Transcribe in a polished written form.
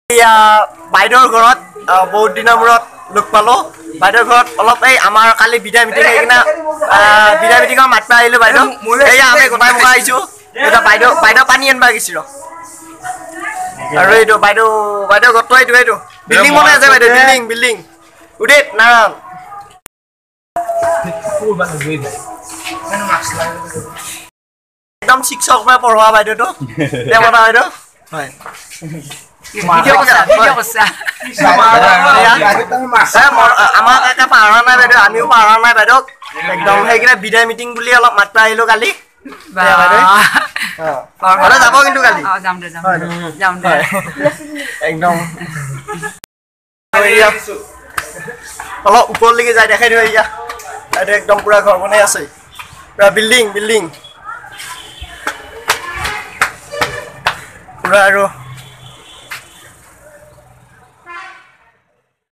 বাইদেউৰ ঘৰত বহুত দিনৰ মূৰত লগ পালো বাইদেউৰ ঘৰত অলপ এই আমাৰ কালি বিদায় মিটিং কিনা বিদায় মিটিঙৰ মাতবা আহিলো বাইদেউ এয়া আমি গোটাই মুখা আহিছো এটা বাইদেউ পানী আনবা গেছি আৰু এইটো বাইদেউ গত এইটো বিল্ডিং বনাই আছে বাইদেউ বিল্ডিং উদিত নাৰায়ণ একদম শিক্ষক পৰা পঢ়োৱা বাইদেউটো দেৱতা বাইদেউ হয় ভিডিও করছা আমার কাকা পাহারা নাই বাইদেউ আমিও পাহারা নাই বাইদেউ একদম সেইকিনা বিদায় মিটিং বুলি অলপ মাতবা আহিলো কালি যাব কিন্তু কালি একদম অলপ ওপৰলৈকে যাই দেখাই দিওঁ এতিয়া বাইদেউ একদম পুৰা ঘৰ বনাই আছে পুৰা বিল্ডিং পুৰা আৰু